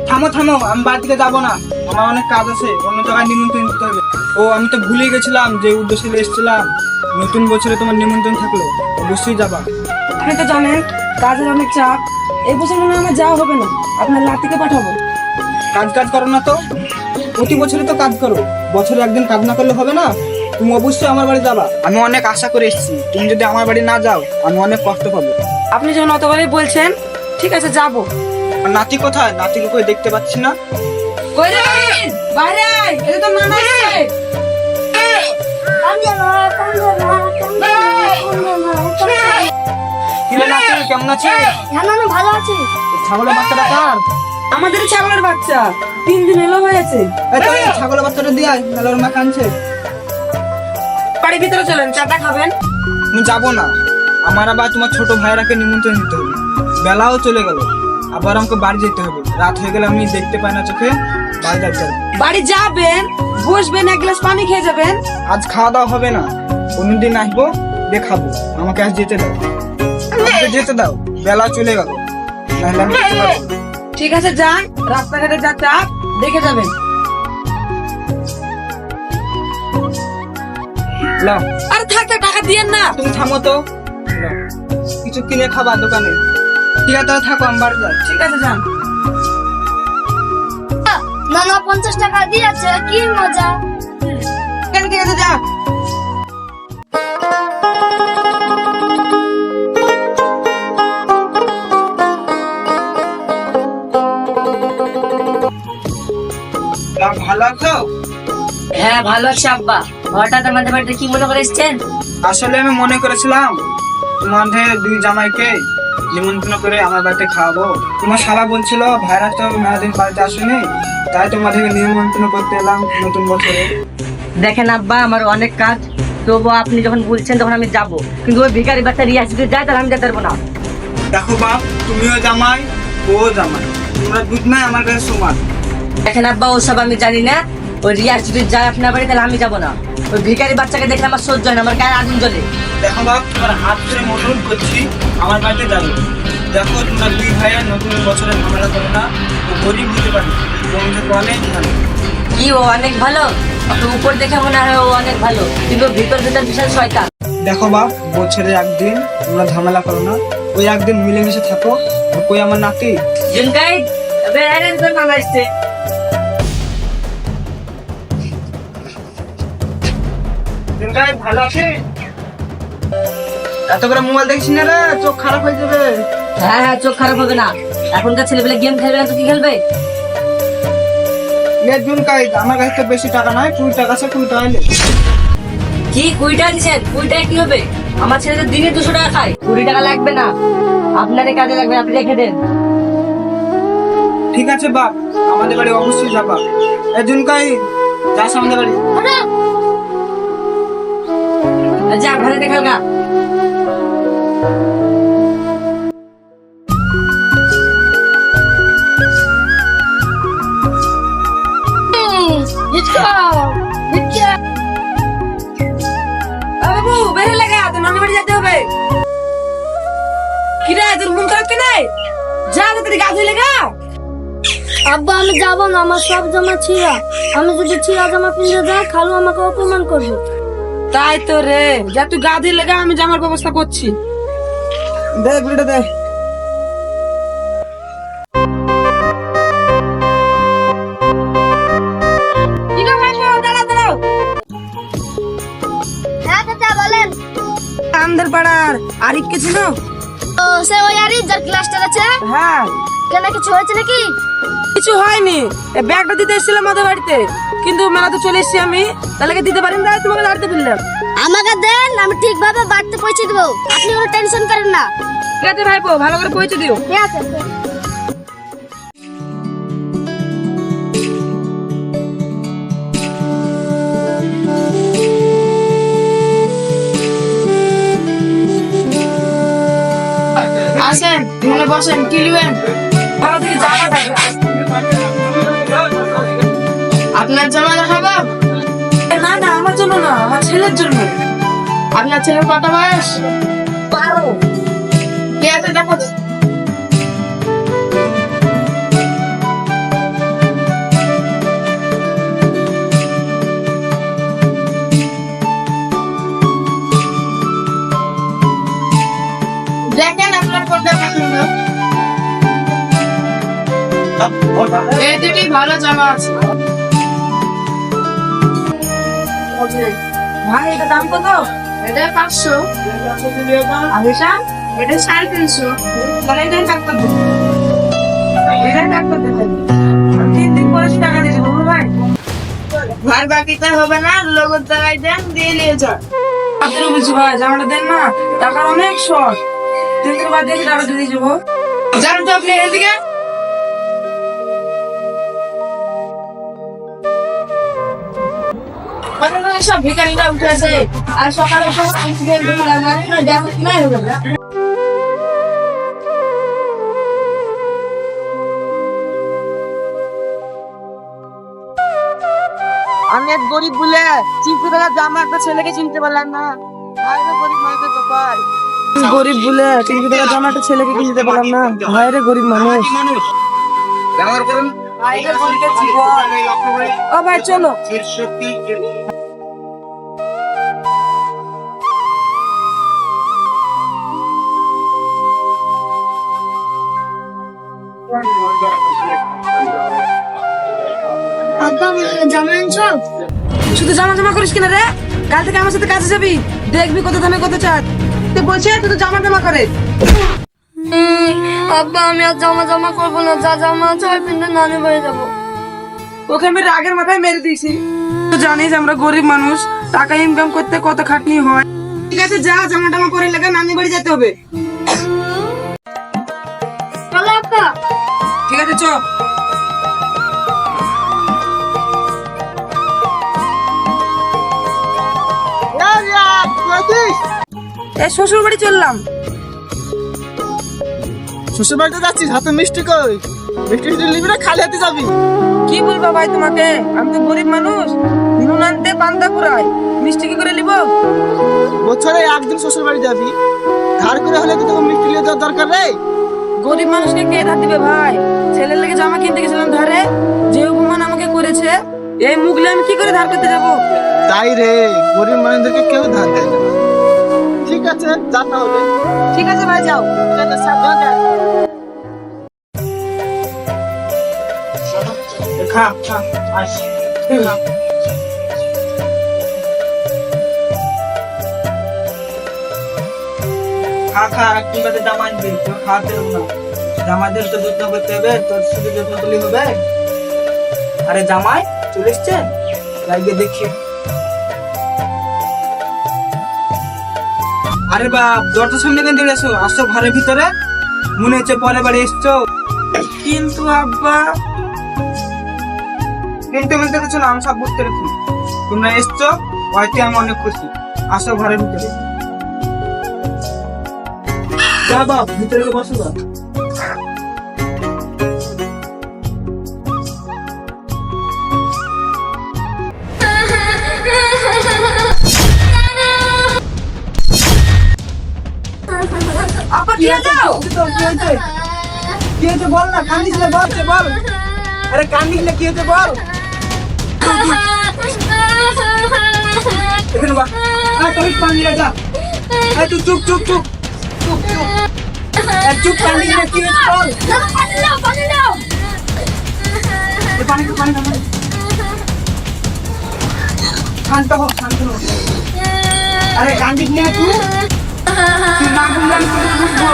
থামো থামো, আমি বাড়ি থেকে যাবো না, আমার অনেক কাজ আছে, অন্য জায়গায় নিমন্ত্রণ দিতে হবে। ও আমি তো ভুলে গেছিলাম যে উদ্দেশ্যে এসেছিলাম। নতুন বছরে তোমার নিমন্ত্রণ থাকলো, অবশ্যই যাবা। আপনি তো জানেন কাজের অনেক চাপ, এই বছর মনে হয় আমার যাওয়া হবে না, আপনার নাতিকে পাঠাবো। কাজ কাজ করো না তো, প্রতি বছরই তো কাজ করো, বছরে একদিন কাজ না করলে হবে না? তুমি অবশ্যই আমার বাড়ি যাবা, আমি অনেক আশা করে এসেছি। তুমি যদি আমার বাড়ি না যাও আমি অনেক কষ্ট পাবো। আপনি যখন অত করে বলছেন, ঠিক আছে যাবো। আর নাতি কোথায়? নাতিকে কই দেখতে পাচ্ছি না। কই রে বাইরে আয়, এটা তো নানা আসছে। কি রে নাতি, কেমন আছিস? ভালো আছি। ছাগলের বাচ্চাটা কার? আমাদের ছাগলের বাচ্চা 3 দিন এলো হয়েছে। এই তো এই ছাগলের বাচ্চাটা দিয়ে আয়, নাহলে ওর মা কাঁদছে। বাড়ির ভিতরে চলেন, চাটা খাবেন। আমি যাবো না, আমার আবার তোমার ছোট ভাইরাকে নিমন্ত্রণ দিতে হবে। বেলাও চলে গেল, আবার আমাকে বাড়ি যেতে হবে। রাত হয়ে গেলে আমি দেখতে পাই না চোখে, বাড়ি যেতে হবে। বাড়ি যাবেন, বসবেন, এক গ্লাস পানি খেয়ে যাবেন। আজ খাওয়া দাওয়া হবে না, অন্যদিন আসবো দেখাবো। আমাকে আজ যেতে দাও, আমাকে যেতে দাও, বেলা চলে গেল, নাহলে আমি যেতে পারবো না। ঠিক আছে যান, রাস্তাঘাটে যা চাপ দেখে যাবেন। নাও, আরে থাকতে টাকা দিয়েন না। তুমি থামো তো, নাও, কিছু কিনে খাবা দোকানে। ঠিক আছে তাহলে থাকো, আমি বাড়ি যাই। ঠিক আছে যান। নানা 50 টাকা দিয়েছে, কি মজা। ঠিক আছে যা। নাও, ভালো আছো? হ্যাঁ ভালো আছি আব্বা। হঠাৎ আমাদের বাড়িতে কি মনে করে এসছেন? আসলে আমি মনে করেছিলাম তোমাদের দুই জামাইকে নিমন্ত্রণ করে আমার বাড়িতে খাওয়াবো। তোমার শালা বলছিল ভাইরা তো মেয়াদিন বাড়িতে আসেনি, তাই তোমাদেরকে নিমন্ত্রণ করতে এলাম নতুন বছরে। দেখেন আব্বা, আমার অনেক কাজ, তবু আপনি যখন বলছেন তখন আমি যাব, কিন্তু ওই ভিখারি বাচ্চা রিয়া যদি যায় তাহলে আমি যেতে পারবো না। দেখো বাপ, তুমিও জামাই ও জামাই, তোমরা দুজনাই আমার কাছে সমান। দেখেন আব্বা, ওসব আমি জানি না। ওই রিয়া যদি যায় আপনার বাড়ি তাহলে আমি যাব না। ওই ভিখারি বাচ্চাকে দেখলে আমার সহ্য হয় না, আমার গায়ে আগুন জ্বলে। দেখো বাপ, তোমার হাত ধরে অনুরোধ করছি আমার বাড়িতে যাবে। দেখো তোমরা দুই ভাইয়ের নতুন বছরে ঝামেলা করো না, ও গরিব হতে পারে, তোমাদের অনেক ভালো। কি ও অনেক ভালো? ওকে উপর দেখে মনে হয় ও অনেক ভালো, কিন্তু ভিতর ভিতর বিশাল শয়তান। দেখো বাপ, বছরে একদিন তোমরা ঝামেলা করো না, ওই একদিন মিলেমিশে থাকো। আর কই আমার নাতি? জুনকাই বেরেন তোর মামা আসছে। দিনকাই ভালো আছে? এত করে মোবাইল দেখছিস না রে, চোখ খারাপ হয়ে যাবে। হ্যাঁ হ্যাঁ, চোখ খারাপ হবে না। এখনকার ছেলেপেলে গেম খেলবে না তো কি খেলবে? দিনকাই আমার কাছে তো বেশি টাকা নাই, 20 টাকা আছে, 20 টাকা নে। কি 20 টাকা দিচ্ছেন? 20 টাকা কি হবে? আমার ছেলে তো দিনে 200 টাকা খায়, 20 টাকা লাগবে না। আপনারই কাজে লাগবে, আপনি রেখে দেন। ঠিক আছে বাপ, আমাদের বাড়ি অবশ্যই যাবা। দিনকাই যাস আমাদের বাড়ি। যা ঘরে দেখাল গা। বাবু বের লাগা, তো নানি বাড়ি যেতে হবে। কি রে, তোর মন খারাপ কেন? যা তাড়াতাড়ি গা ধুই লাগা। আব্বা আমি যাবো না, আমার সব জামা ছিঁড়া। আমি যদি ছিঁড়া জামা পিনতে যাই, খালু আমাকে অপমান করবে। তাই তো রে, যা তুই গা ধুই লাগা, আমি জামার ব্যবস্থা করছি। দে ভিডিও দে। কি রে ভাই, দাঁড়াও দাঁড়াও। হ্যাঁ চাচা বলেন। আমাদের পাড়ার আরিফকে ছিল? ও সে ওই আরিফ যার ক্লাসটা আছে? হ্যাঁ। কেন কিছু হয়েছে নাকি? কিছু হয়নি, এই ব্যাগটা দিতে এসেছিলাম আমাদের বাড়িতে, কিন্তু মেলা তো চলে এসেছি আমি, তাহলে কি দিতে পারেন? তাই তোমাকে দাঁড়াতে ফেললাম। আমাকে দেন, আমি ঠিকভাবে বাড়িতে পৌঁছে দেবো, আপনি কোনো টেনশন করেন না। ঠিক আছে ভাইপো, ভালো করে পৌঁছে দিও। ঠিক আছে। আসেন, মনে বসেন, কি নেবেন? ভালো থেকে জামা থাকবে। আপনার জামা দেখাবো? না না, আমার জন্য না, আমার ছেলের জন্য। আপনার ছেলের কত বয়স? 12। ঠিক আছে দেখো। এই দুটি ভালো জামা আছে। ভাই এটা দাম কত? এটা 500, আর এটা? এটা 350। তাহলে এটাই প্যাক করে দিন। এটাই প্যাক করে দিন। 3 দিন পরে টাকা দিয়ে দেবো ভাই। ভাই বাকিটা হবে না, লোগোর টাকায় দেন, দিয়ে নিয়ে যান। আপনারা বুঝছি ভাই জামাটা দেন না, টাকার অনেক শর্ট। 3 দিন বাদ দিয়ে টাকা দিয়ে দেবো। জান তো আপনি এদিকে। সব ভিখারিরা উঠেছে আর সকালে নাই হবে না। আমি এক গরিব বলে চিনতে পারলাম জামা একটা ছেলেকে চিনতে পারলাম না। গরিব মানুষের ব্যাপার। গরিব বলে চিনতে পারলাম জামা একটা ছেলেকে কিনতে পারলাম না। ভাইরে গরিব মানুষ। ভাইরে গরিবের জীবন। ও ভাই চলো। আব্বা আমাকে জামা আনছো? শুধু জামা জামা করিস কিনা রে? কাল থেকে আমার সাথে কাজে যাবি, দেখবি কত দামে কত চাট। তুই বলছিস তুই তো জামা জামা করে। আব্বা আমি আর জামা করবো না, যা জামা আছে ওই পিন্ধে নানি বাড়ি যাবো। ওকে আমি রাগের মাথায় মেরে দিয়েছি। তুই জানিস আমরা গরিব মানুষ, টাকা ইনকাম করতে কত খাটনি হয়। ঠিক আছে যা, জামা টামা করে লাগা, নানি বাড়ি যেতে হবে। চলো আব্বা। ঠিক আছে চ। এই শ্বশুর বাড়ি চললাম। শ্বশুর বাড়িতে যাচ্ছিস, হাতে মিষ্টি কই? মিষ্টি নিবি না খালি হাতে যাবি? কি বলবো ভাই তোমাকে, আমি তো গরিব মানুষ, নুন আনতে পান্তা পুরাই, মিষ্টি কি করে নিব? বছরে একদিন শ্বশুর বাড়ি যাবি, ধার করে হলে তো তোকে মিষ্টি নিয়ে যাওয়ার দরকার নেই। গরিব মানুষকে কে ধার দিবে ভাই? ছেলের লেগে জামা কিনতে গেছিলাম ধারে, যে অপমান আমাকে করেছে, এই মুগলে আমি কি করে ধার করতে যাবো? তাই রে, গরিব মানুষদেরকে কেউ ধার দেয় না। ঠিক আছে যা তাহলে। ঠিক আছে ভাই যাও। খা খা আস খা। খা খা, একটু বাদে জামা আনবি, তোর খাওয়াতে হবে না। জামাইদের তো যত্ন করতে হবে, তোর শুধু যত্ন করলেই হবে? আরে জামাই চলে এসছে, যাইগে দেখি। আরে বাপ, দরজার সামনে কেন দাঁড়িয়ে আছো? আসছো ঘরের ভিতরে, মনে হচ্ছে পরে বাড়ি এসছো। কিন্তু আব্বা। কিন্তু বলতে কিছু না, আমি সব বুঝতে পেরেছি। তোমরা এসছো, হয়তো আমি অনেক খুশি। আসো ঘরের ভিতরে। যা বাপ, ভিতরে বসো বাপ। আব্বা কি হলো? কি হয়েছে বল না, কান্দিস না, বল। আরে কান্দিস না, কি হয়েছে বল। এখানে বা তুই পানি যা। তুই চুপ চুপ চুপ চুপ চুপ চুপ, কান্দিস না, কি হয়েছে বল। পানি শান্ত হ। আরে কান্দিস না, তুই না বললে আমি তোকে বুঝবো।